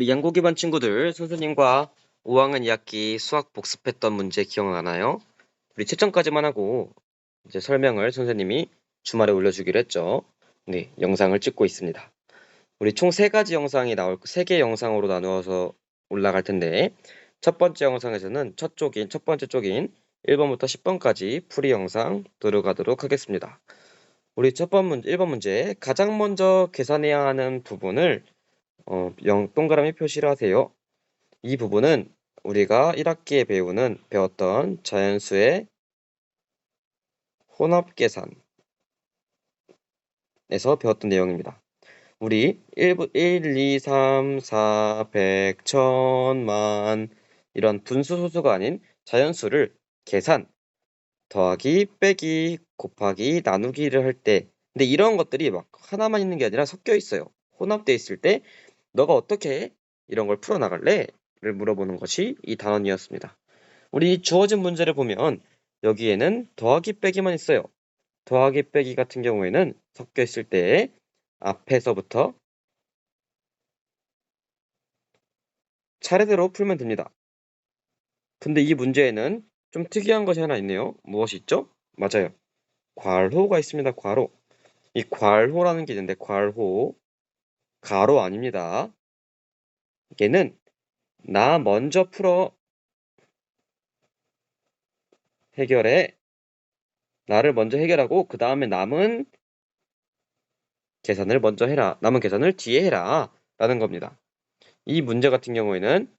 우리 양고 기반 친구들 선생님과 5학년 2학기 수학 복습했던 문제 기억나나요? 우리 채점까지만 하고 이제 설명을 선생님이 주말에 올려주기로 했죠. 네, 영상을 찍고 있습니다. 우리 총 3가지 영상이 나올 3개 영상으로 나누어서 올라갈 텐데 첫 번째 영상에서는 첫 번째 쪽인 1번부터 10번까지 풀이 영상 들어가도록 하겠습니다. 우리 1번 문제 가장 먼저 계산해야 하는 부분을 동그라미 표시를 하세요. 이 부분은 우리가 1학기에 배웠던 자연수의 혼합계산에서 배웠던 내용입니다. 우리 1, 2, 3, 4, 100, 1000만 이런 분수 소수가 아닌 자연수를 계산, 더하기, 빼기, 곱하기, 나누기를 할 때 근데 이런 것들이 막 하나만 있는 게 아니라 섞여 있어요. 혼합되어 있을 때 너가 어떻게 이런 걸 풀어나갈래? 를 물어보는 것이 이 단원이었습니다. 우리 주어진 문제를 보면 여기에는 더하기 빼기만 있어요. 더하기 빼기 같은 경우에는 섞여 있을 때 앞에서부터 차례대로 풀면 됩니다. 근데 이 문제에는 좀 특이한 것이 하나 있네요. 무엇이 있죠? 맞아요. 괄호가 있습니다. 괄호. 이 괄호라는 게 있는데 괄호 가로 아닙니다. 얘는 나 먼저 풀어 해결해. 나를 먼저 해결하고 그 다음에 남은 계산을 먼저 해라. 남은 계산을 뒤에 해라. 라는 겁니다. 이 문제 같은 경우에는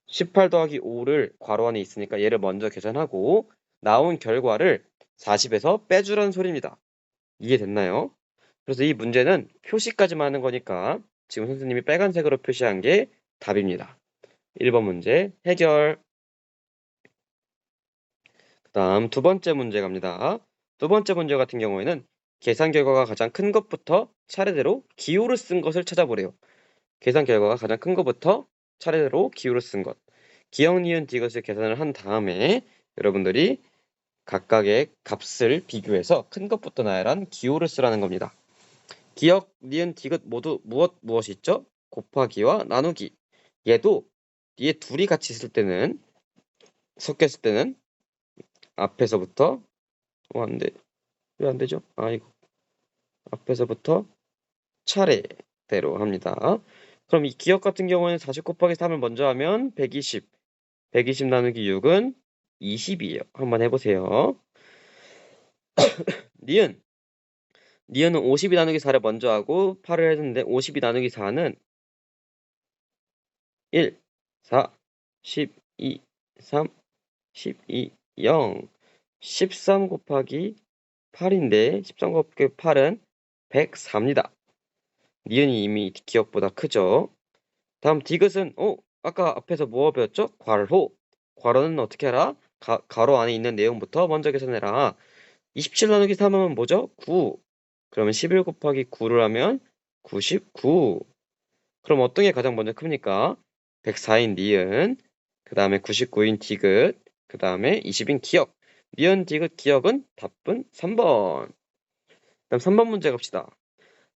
18 더하기 5를 괄호 안에 있으니까 얘를 먼저 계산하고 나온 결과를 40에서 빼주라는 소리입니다. 이해됐나요? 그래서 이 문제는 표시까지만 하는 거니까 지금 선생님이 빨간색으로 표시한 게 답입니다. 1번 문제 해결. 그 다음 두 번째 문제 갑니다. 두 번째 문제 같은 경우에는 계산 결과가 가장 큰 것부터 차례대로 기호를 쓴 것을 찾아보래요. 계산 결과가 가장 큰 것부터 차례대로 기호를 쓴 것. 기역, 니은, 디귿을 계산을 한 다음에 여러분들이 각각의 값을 비교해서 큰 것부터 나열한 기호를 쓰라는 겁니다. 기역, 니은, 디귿 모두 무엇이 있죠? 곱하기와 나누기. 얘 둘이 같이 있을 때는 섞였을 때는 앞에서부터 왜 안 되죠? 이거 앞에서부터 차례대로 합니다. 그럼 이 기역 같은 경우에는 40 곱하기 3을 먼저 하면 120. 120 나누기 6은 20이에요. 한번 해보세요. 니은. 니은은 52 나누기 4를 먼저 하고 8을 했는데 52 나누기 4는 1, 4, 12, 3, 12, 0. 13 곱하기 8인데 13 곱하기 8은 104입니다. 니은이 이미 기역보다 크죠. 다음 디귿은 아까 앞에서 뭐 배웠죠? 괄호. 괄호는 어떻게 하라? 가로 안에 있는 내용부터 먼저 계산해라. 27 나누기 3하면 뭐죠? 9. 그러면 11 곱하기 9를 하면 99. 그럼 어떤 게 가장 먼저 큽니까? 104인 니은, 그 다음에 99인 디귿, 그 다음에 20인 기역. 니은, 디귿, 기역은 답은 3번. 그럼 3번 문제 갑시다.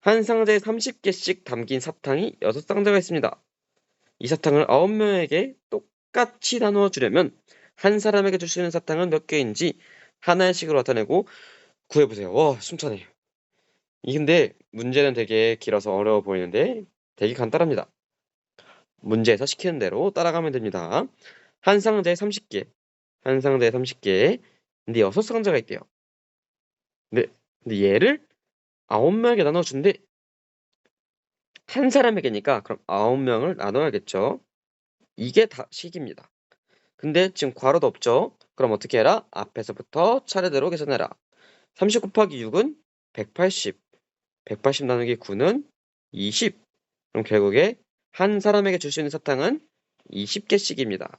한 상자에 30개씩 담긴 사탕이 6상자가 있습니다. 이 사탕을 9명에게 똑같이 나누어 주려면 한 사람에게 줄 수 있는 사탕은 몇 개인지 하나씩으로 나타내고 구해보세요. 와, 숨차네. 근데 문제는 되게 길어서 어려워 보이는데 되게 간단합니다. 문제에서 시키는 대로 따라가면 됩니다. 한 상자에 30개, 한 상자에 30개, 근데 6상자가 있대요. 근데 얘를 9명에게 나눠준대. 한 사람에게니까 그럼 9명을 나눠야겠죠. 이게 다 식입니다. 근데 지금 괄호도 없죠. 그럼 어떻게 해라? 앞에서부터 차례대로 계산해라. 30 곱하기 6은 180. 180 나누기 9는 20. 그럼 결국에 한 사람에게 줄 수 있는 사탕은 20개씩입니다.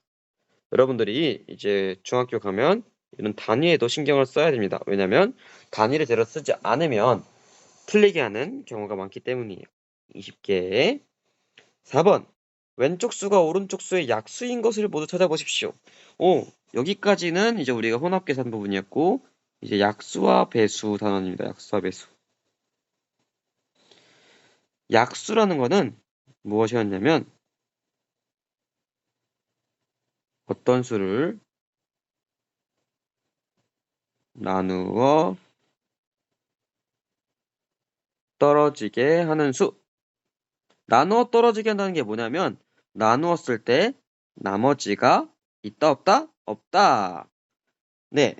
여러분들이 이제 중학교 가면 이런 단위에도 신경을 써야 됩니다. 왜냐면 단위를 제대로 쓰지 않으면 틀리게 하는 경우가 많기 때문이에요. 20개. 4번. 왼쪽 수가 오른쪽 수의 약수인 것을 모두 찾아보십시오. 여기까지는 이제 우리가 혼합계산 부분이었고 이제 약수와 배수 단원입니다. 약수와 배수. 약수라는 거는 무엇이었냐면 어떤 수를 나누어 떨어지게 하는 수. 나누어 떨어지게 한다는 게 뭐냐면 나누었을 때 나머지가 있다 없다? 없다. 네.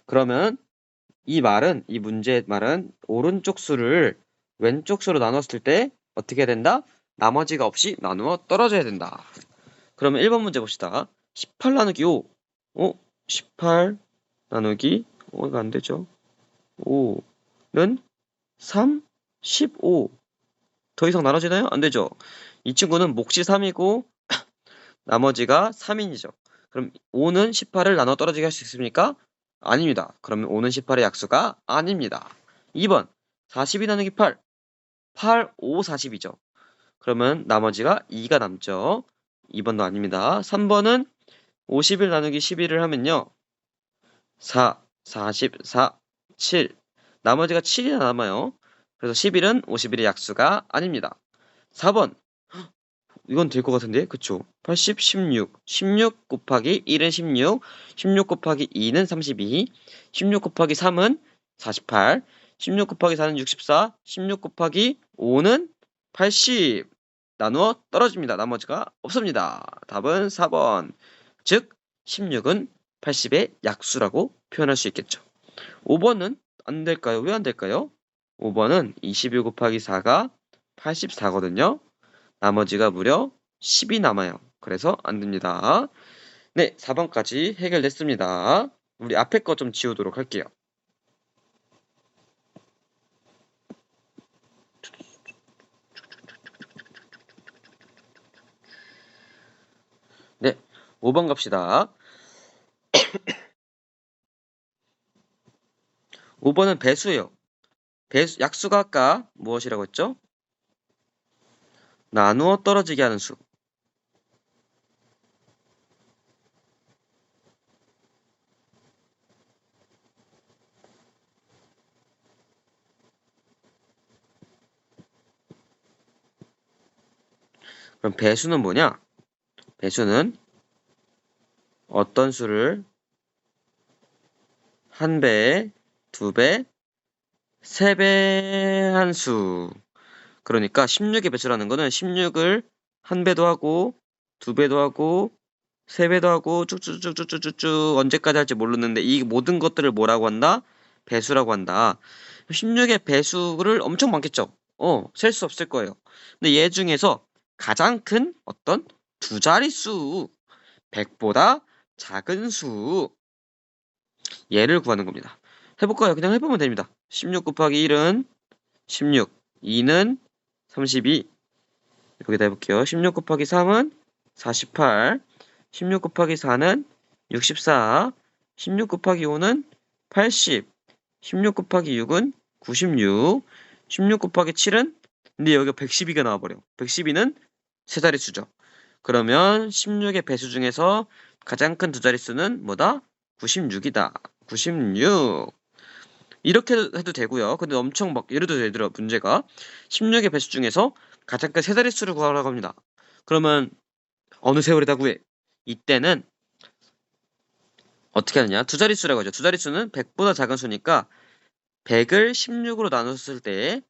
그러면 이 문제의 말은 오른쪽 수를 왼쪽 수로 나눴을 때 어떻게 된다? 나머지가 없이 나누어 떨어져야 된다. 그러면 1번 문제 봅시다. 18 나누기 5. 18 나누기 이거 안 되죠. 5는 3, 15. 더 이상 나눠지나요? 안 되죠. 이 친구는 몫이 3이고 나머지가 3인이죠. 그럼 5는 18을 나눠 떨어지게 할 수 있습니까? 아닙니다. 그러면 5는 18의 약수가 아닙니다. 2번 42 나누기 8. 8, 5, 40이죠. 그러면 나머지가 2가 남죠. 2번도 아닙니다. 3번은 51 나누기 11을 하면요. 4, 44, 7. 나머지가 7이 남아요. 그래서 11은 51의 약수가 아닙니다. 4번. 이건 될 것 같은데? 그쵸? 80, 16. 16 곱하기 1은 16. 16 곱하기 2는 32. 16 곱하기 3은 48. 16 곱하기 4는 64. 16 곱하기 5는 80. 나누어 떨어집니다. 나머지가 없습니다. 답은 4번. 즉 16은 80의 약수라고 표현할 수 있겠죠. 5번은 안 될까요? 왜 안 될까요? 5번은 21 곱하기 4가 84거든요. 나머지가 무려 10이 남아요. 그래서 안 됩니다. 네, 4번까지 해결됐습니다. 우리 앞에 거 좀 지우도록 할게요. 네, 5번 갑시다. 5번은 배수예요. 배수, 약수가 아까 무엇이라고 했죠? 나누어 떨어지게 하는 수. 그럼 배수는 뭐냐? 배수는 어떤 수를 한 배에, 두 배, 세 배 한 수. 그러니까 16의 배수라는 거는 16을 한 배도 하고, 두 배도 하고, 세 배도 하고, 쭉쭉쭉쭉쭉쭉 언제까지 할지 모르는데 이 모든 것들을 뭐라고 한다? 배수라고 한다. 16의 배수를 엄청 많겠죠? 셀 수 없을 거예요. 근데 얘 중에서 가장 큰 어떤 두 자릿수, 100보다 작은 수, 얘를 구하는 겁니다. 해볼까요? 그냥 해보면 됩니다. 16 곱하기 1은 16, 2는 32. 여기다 해볼게요. 16 곱하기 3은 48, 16 곱하기 4는 64, 16 곱하기 5는 80, 16 곱하기 6은 96, 16 곱하기 7은 근데 여기가 112가 나와버려. 112는 세 자릿수죠. 그러면 16의 배수 중에서 가장 큰 두 자릿수는 뭐다? 96이다. 96. 이렇게 해도 되고요. 근데 엄청 막 예를 들어 얘들아 문제가 16의 배수 중에서 가장 큰 세 자릿수를 구하라고 합니다. 그러면 어느 세월에다 구해? 이때는 어떻게 하느냐? 두 자릿수라고 하죠. 두 자릿수는 100보다 작은 수니까 100을 16으로 나눴을 때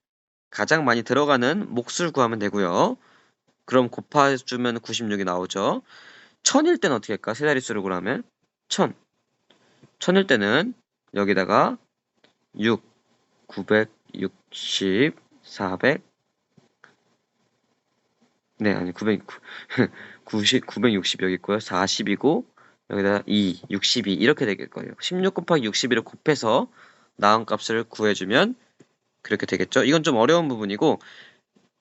가장 많이 들어가는 몫을 구하면 되고요. 그럼 곱해주면 96이 나오죠. 1000일 때는 어떻게 할까? 세 자릿수를 구하면 1000. 1000일 때는 여기다가 6, 960, 400, 네, 아니, 960 여기 있고요. 40이고, 여기다 2, 62 이렇게 되겠거예요. 16 곱하기 62를 곱해서 나온 값을 구해주면 그렇게 되겠죠. 이건 좀 어려운 부분이고,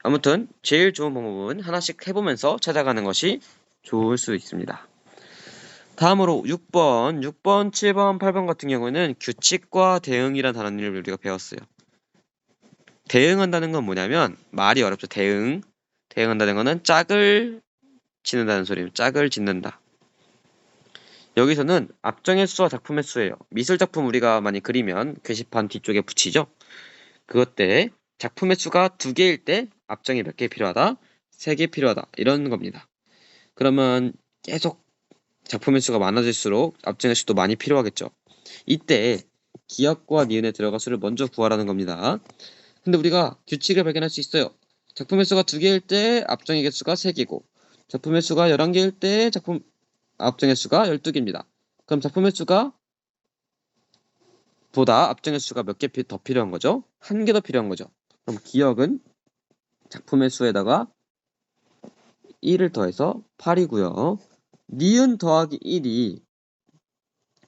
아무튼 제일 좋은 방법은 하나씩 해보면서 찾아가는 것이 좋을 수 있습니다. 다음으로 6번, 7번, 8번 같은 경우는 규칙과 대응이란 단어를 우리가 배웠어요. 대응한다는 건 뭐냐면 말이 어렵죠. 대응한다는 거는 짝을 짓는다는 소리입니다. 짝을 짓는다. 여기서는 앞정의 수와 작품의 수예요. 미술작품 우리가 많이 그리면 게시판 뒤쪽에 붙이죠. 그것 때 작품의 수가 2개일 때 앞정이 몇 개 필요하다? 3개 필요하다. 이런 겁니다. 그러면 계속 작품의 수가 많아질수록 압정의 수도 많이 필요하겠죠. 이때 기역과 니은에 들어갈 수를 먼저 구하라는 겁니다. 근데 우리가 규칙을 발견할 수 있어요. 작품의 수가 2개일 때 압정의 개수가 3개고 작품의 수가 11개일 때 압정의 수가 12개입니다. 그럼 작품의 수가 보다 압정의 수가 몇 개 더 필요한 거죠? 1개 더 필요한 거죠. 그럼 기역은 작품의 수에다가 1을 더해서 8이고요. 니은 더하기 1이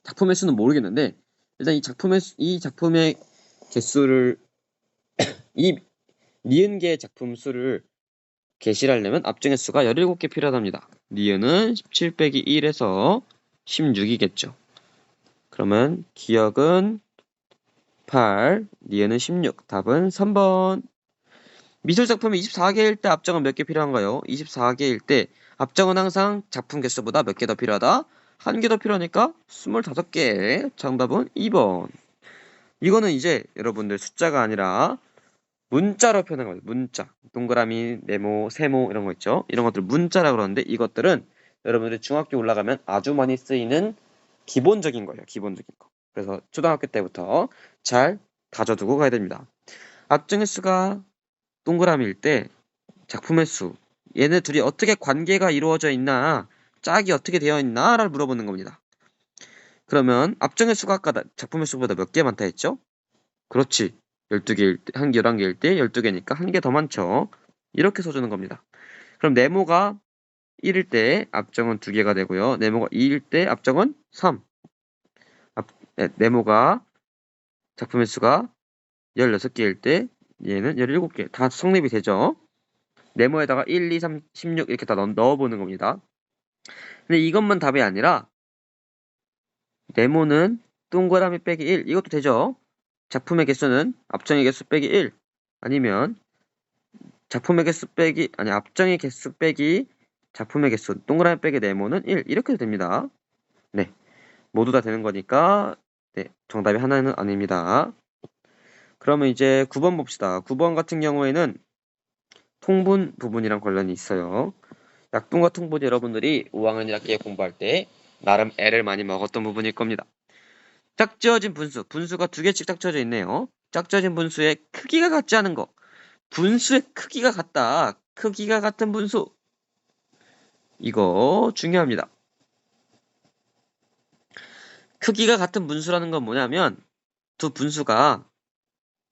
작품의 수는 모르겠는데 일단 이 작품의 개수를 이 니은계의 작품 수를 계실하려면 압정의 수가 17개 필요하답니다. 니은은 17 빼기 1에서 16이겠죠. 그러면 기역은 8, 니은은 16. 답은 3번. 미술작품이 24개일 때 압정은 몇 개 필요한가요? 24개일 때 압정은 항상 작품 개수보다 몇 개 더 필요하다? 1개 더 필요하니까 25개. 정답은 2번. 이거는 이제 여러분들 숫자가 아니라 문자로 표현한 거예요. 문자. 동그라미, 네모, 세모 이런 거 있죠. 이런 것들 문자라고 그러는데 이것들은 여러분들이 중학교 올라가면 아주 많이 쓰이는 기본적인 거예요. 기본적인 거. 그래서 초등학교 때부터 잘 다져두고 가야 됩니다. 압정의 수가 동그라미일 때 작품의 수. 얘네 둘이 어떻게 관계가 이루어져 있나, 짝이 어떻게 되어 있나를 물어보는 겁니다. 그러면 압정의 수가 아까 작품의 수보다 몇 개 많다 했죠? 그렇지. 12개일 때, 11개일 때 12개니까 1개 더 많죠. 이렇게 써주는 겁니다. 그럼 네모가 1일 때 압정은 2개가 되고요. 네모가 2일 때 압정은 3. 네모가 작품의 수가 16개일 때 얘는 17개. 다 성립이 되죠. 네모에다가 1, 2, 3, 16 이렇게 다 넣어보는 겁니다. 근데 이것만 답이 아니라 네모는 동그라미 빼기 1 이것도 되죠. 작품의 개수는 압정의 개수 빼기 1 아니면 압정의 개수 빼기 작품의 개수 동그라미 빼기 네모는 1 이렇게 해도 됩니다. 네, 모두 다 되는 거니까 네, 정답이 하나는 아닙니다. 그러면 이제 9번 봅시다. 9번 같은 경우에는 통분 부분이랑 관련이 있어요. 약분과 통분이 여러분들이 5학년 1학기에 공부할 때 나름 애를 많이 먹었던 부분일 겁니다. 짝지어진 분수가 2개씩 짝지어져 있네요. 짝지어진 분수의 크기가 같지 않은 거. 분수의 크기가 같다. 크기가 같은 분수. 이거 중요합니다. 크기가 같은 분수라는 건 뭐냐면 두 분수가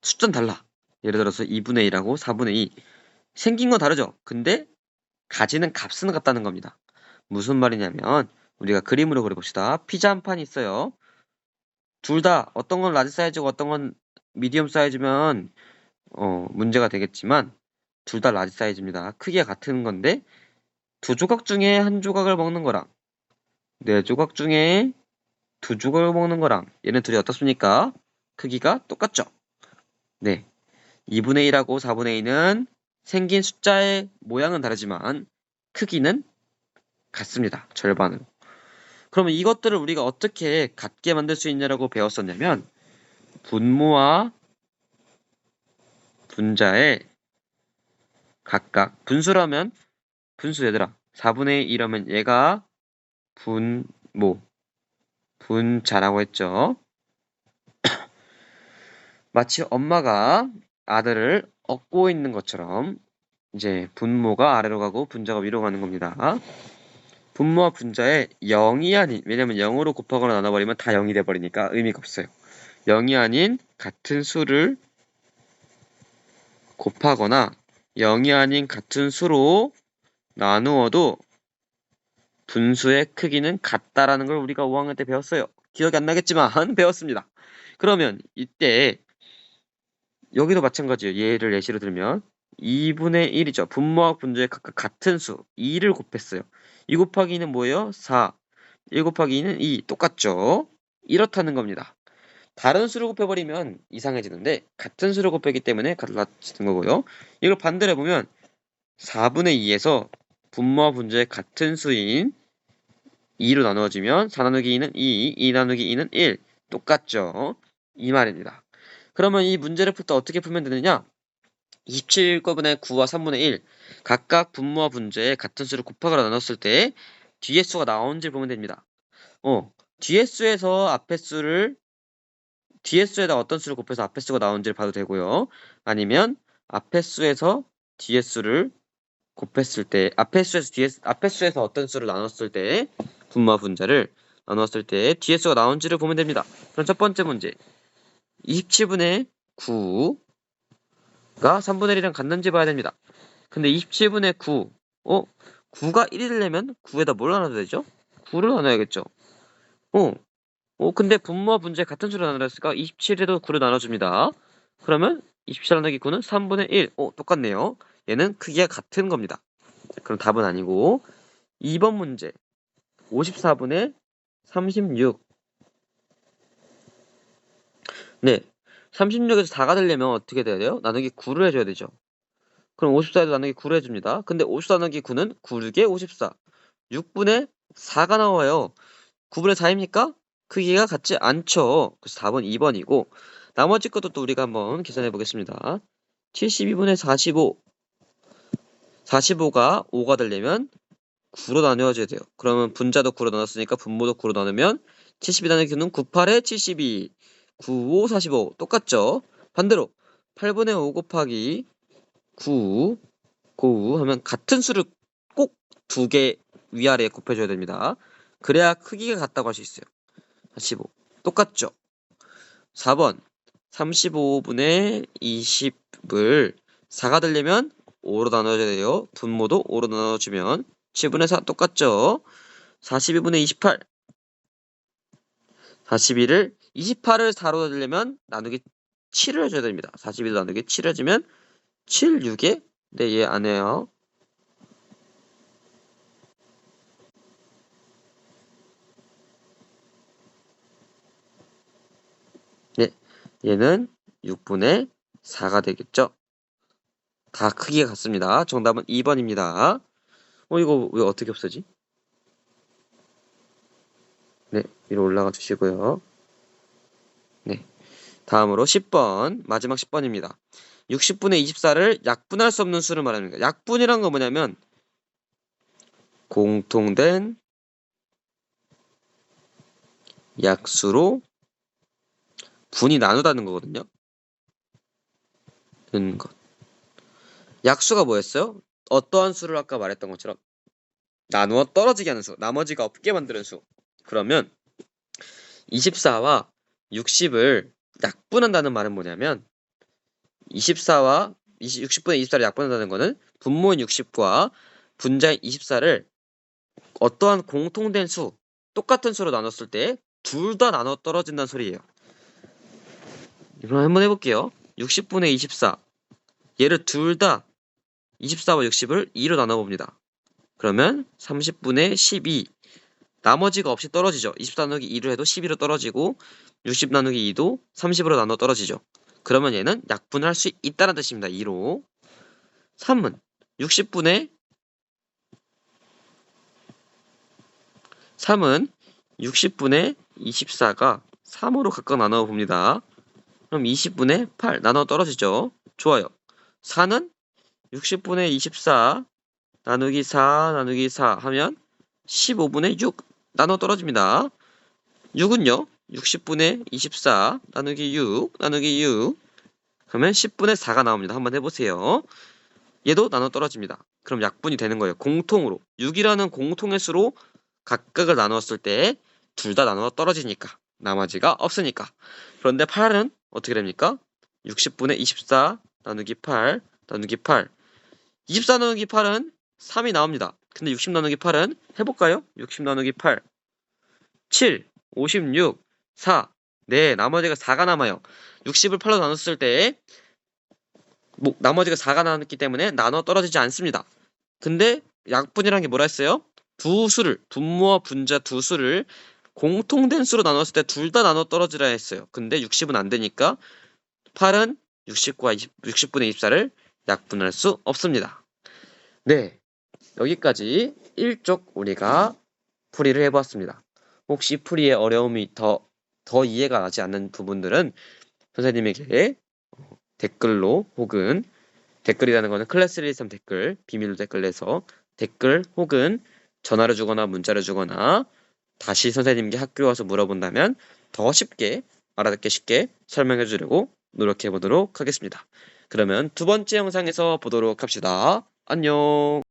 숫자는 달라. 예를 들어서 2분의 1하고 4분의 2. 생긴 건 다르죠. 근데 가지는 값은 같다는 겁니다. 무슨 말이냐면 우리가 그림으로 그려봅시다. 피자 한 판이 있어요. 둘 다 어떤 건 라지 사이즈고 어떤 건 미디엄 사이즈면 문제가 되겠지만 둘 다 라지 사이즈입니다. 크기가 같은 건데 두 조각 중에 한 조각을 먹는 거랑 네 조각 중에 두 조각을 먹는 거랑 얘는 둘이 어떻습니까? 크기가 똑같죠? 네. 2분의 1하고 4분의 2는 생긴 숫자의 모양은 다르지만 크기는 같습니다. 절반으로. 그러면 이것들을 우리가 어떻게 같게 만들 수 있냐라고 배웠었냐면 분모와 분자의 각각 분수라면 분수 얘들아 4분의 1이라면 얘가 분모 분자라고 했죠. 마치 엄마가 아들을 업고 있는 것처럼 이제 분모가 아래로 가고 분자가 위로 가는 겁니다. 분모와 분자의 0이 아닌 왜냐면 0으로 곱하거나 나눠버리면 다 0이 돼버리니까 의미가 없어요. 0이 아닌 같은 수를 곱하거나 0이 아닌 같은 수로 나누어도 분수의 크기는 같다라는 걸 우리가 5학년 때 배웠어요. 기억이 안 나겠지만 배웠습니다. 그러면 이때 여기도 마찬가지예요. 얘를 예시로 들면 2분의 1이죠. 분모와 분자의 각각 같은 수 2를 곱했어요. 2 곱하기 2는 뭐예요? 4. 1 곱하기 2는 2. 똑같죠? 이렇다는 겁니다. 다른 수를 곱해버리면 이상해지는데 같은 수를 곱했기 때문에 달라지는 거고요. 이걸 반대로 해보면 4분의 2에서 분모와 분자의 같은 수인 2로 나누어지면 4 나누기 2는 2, 2 나누기 2는 1. 똑같죠? 이 말입니다. 그러면 이 문제를 풀 때 어떻게 풀면 되느냐? 27거분의 9와 3분의 1 각각 분모와 분자의 같은 수를 곱하거나 나눴을 때 뒤에 수가 나오는지 보면 됩니다. 뒤에 수에서 앞에 수를 뒤에 수에다 어떤 수를 곱해서 앞에 수가 나오는지를 봐도 되고요. 아니면 앞에 수에서 뒤에 수를 곱했을 때 앞에 수에서 어떤 수를 나눴을 때 분모와 분자를 나눴을 때 뒤에 수가 나온지를 보면 됩니다. 그럼 첫 번째 문제 27분의 9가 3분의 1이랑 같는지 봐야 됩니다. 근데 27분의 9 9가 1이 되려면 9에다 뭘 나눠야 되죠? 9를 나눠야겠죠. 근데 분모와 분자에 같은 수를 나누었으니까 27에도 9를 나눠줍니다. 그러면 27 나누기 9는 3분의 1. 똑같네요. 얘는 크기가 같은 겁니다. 그럼 답은 아니고 2번 문제 54분의 36. 네, 36에서 4가 되려면 어떻게 돼야 돼요? 나누기 9를 해줘야 되죠. 그럼 54에도 나누기 9를 해줍니다. 근데 54 나누기 9는 9, 6에 54. 6분의 4가 나와요. 9분의 4입니까? 크기가 같지 않죠. 그래서 답은 2번이고 나머지 것도 또 우리가 한번 계산해 보겠습니다. 72분의 45. 45가 5가 되려면 9로 나누어져야 돼요. 그러면 분자도 9로 나눴으니까 분모도 9로 나누면 72 나누기 9는 9, 8에 72. 9, 5, 45. 똑같죠? 반대로 8분의 5 곱하기 9, 9 하면 같은 수를 꼭 두 개 위아래에 곱해줘야 됩니다. 그래야 크기가 같다고 할 수 있어요. 45. 똑같죠? 4번 35분의 20을 4가 되려면 5로 나눠줘야 돼요. 분모도 5로 나눠주면 7분의 4 똑같죠? 42분의 28 41을 28을 4로 되려면 나누기 7을 해줘야 됩니다. 42도 나누기 7 해주면 7, 6에 네, 얘 안 해요. 네, 얘는 6분의 4가 되겠죠? 다 크기가 같습니다. 정답은 2번입니다. 이거 왜 어떻게 없어지? 네, 위로 올라가 주시고요. 네, 다음으로 10번, 마지막 10번입니다. 60분의 24를 약분할 수 없는 수를 말합니다. 약분이란 건 뭐냐면 공통된 약수로 분이 나누다는 거거든요. 는 것. 약수가 뭐였어요? 어떠한 수를 아까 말했던 것처럼 나누어 떨어지게 하는 수, 나머지가 없게 만드는 수. 그러면 24와 60을 약분한다는 말은 뭐냐면 24와 60분의 24를 약분한다는 거는 분모인 60과 분자인 24를 어떠한 공통된 수, 똑같은 수로 나눴을 때 둘 다 나눠 떨어진다는 소리예요. 이번 한번 해볼게요. 60분의 24. 얘를 둘 다 24와 60을 2로 나눠봅니다. 그러면 30분의 12. 나머지가 없이 떨어지죠. 24 나누기 2로 해도 12로 떨어지고 60 나누기 2도 30으로 나눠 떨어지죠. 그러면 얘는 약분을 할 수 있다는 뜻입니다. 2로. 3은 60분의 3은 60분의 24가 3으로 각각 나눠 봅니다. 그럼 20분의 8 나눠 떨어지죠. 좋아요. 4는 60분의 24 나누기 4 나누기 4 하면 15분의 6 나눠 떨어집니다. 6은요. 60분의 24 나누기 6 나누기 6 그러면 10분의 4가 나옵니다. 한번 해보세요. 얘도 나눠 떨어집니다. 그럼 약분이 되는 거예요. 공통으로. 6이라는 공통의 수로 각각을 나누었을 때 둘 다 나눠 떨어지니까. 나머지가 없으니까. 그런데 8은 어떻게 됩니까? 60분의 24 나누기 8 나누기 8 24 나누기 8은 3이 나옵니다. 근데 60 나누기 8은 해볼까요? 60 나누기 8 7 56 4 네, 나머지가 4가 남아요. 60을 8로 나눴을 때 나머지가 4가 남았기 때문에 나눠 떨어지지 않습니다. 근데 약분이라는 게 뭐라 했어요? 두 수를, 분모와 분자 두 수를 공통된 수로 나눴을 때 둘 다 나눠 떨어지라 했어요. 근데 60은 안 되니까 8은 60과 60분의 24를 약분할 수 없습니다. 네, 여기까지 1쪽 우리가 풀이를 해보았습니다. 혹시 풀이의 어려움이 더 이해가 나지 않는 부분들은 선생님에게 댓글로 혹은 댓글이라는 거는 클래스 123 댓글, 비밀로 댓글 내서 댓글 혹은 전화를 주거나 문자를 주거나 다시 선생님께 학교에 와서 물어본다면 더 쉽게 알아듣기 쉽게 설명해 주려고 노력해 보도록 하겠습니다. 그러면 두 번째 영상에서 보도록 합시다. 안녕.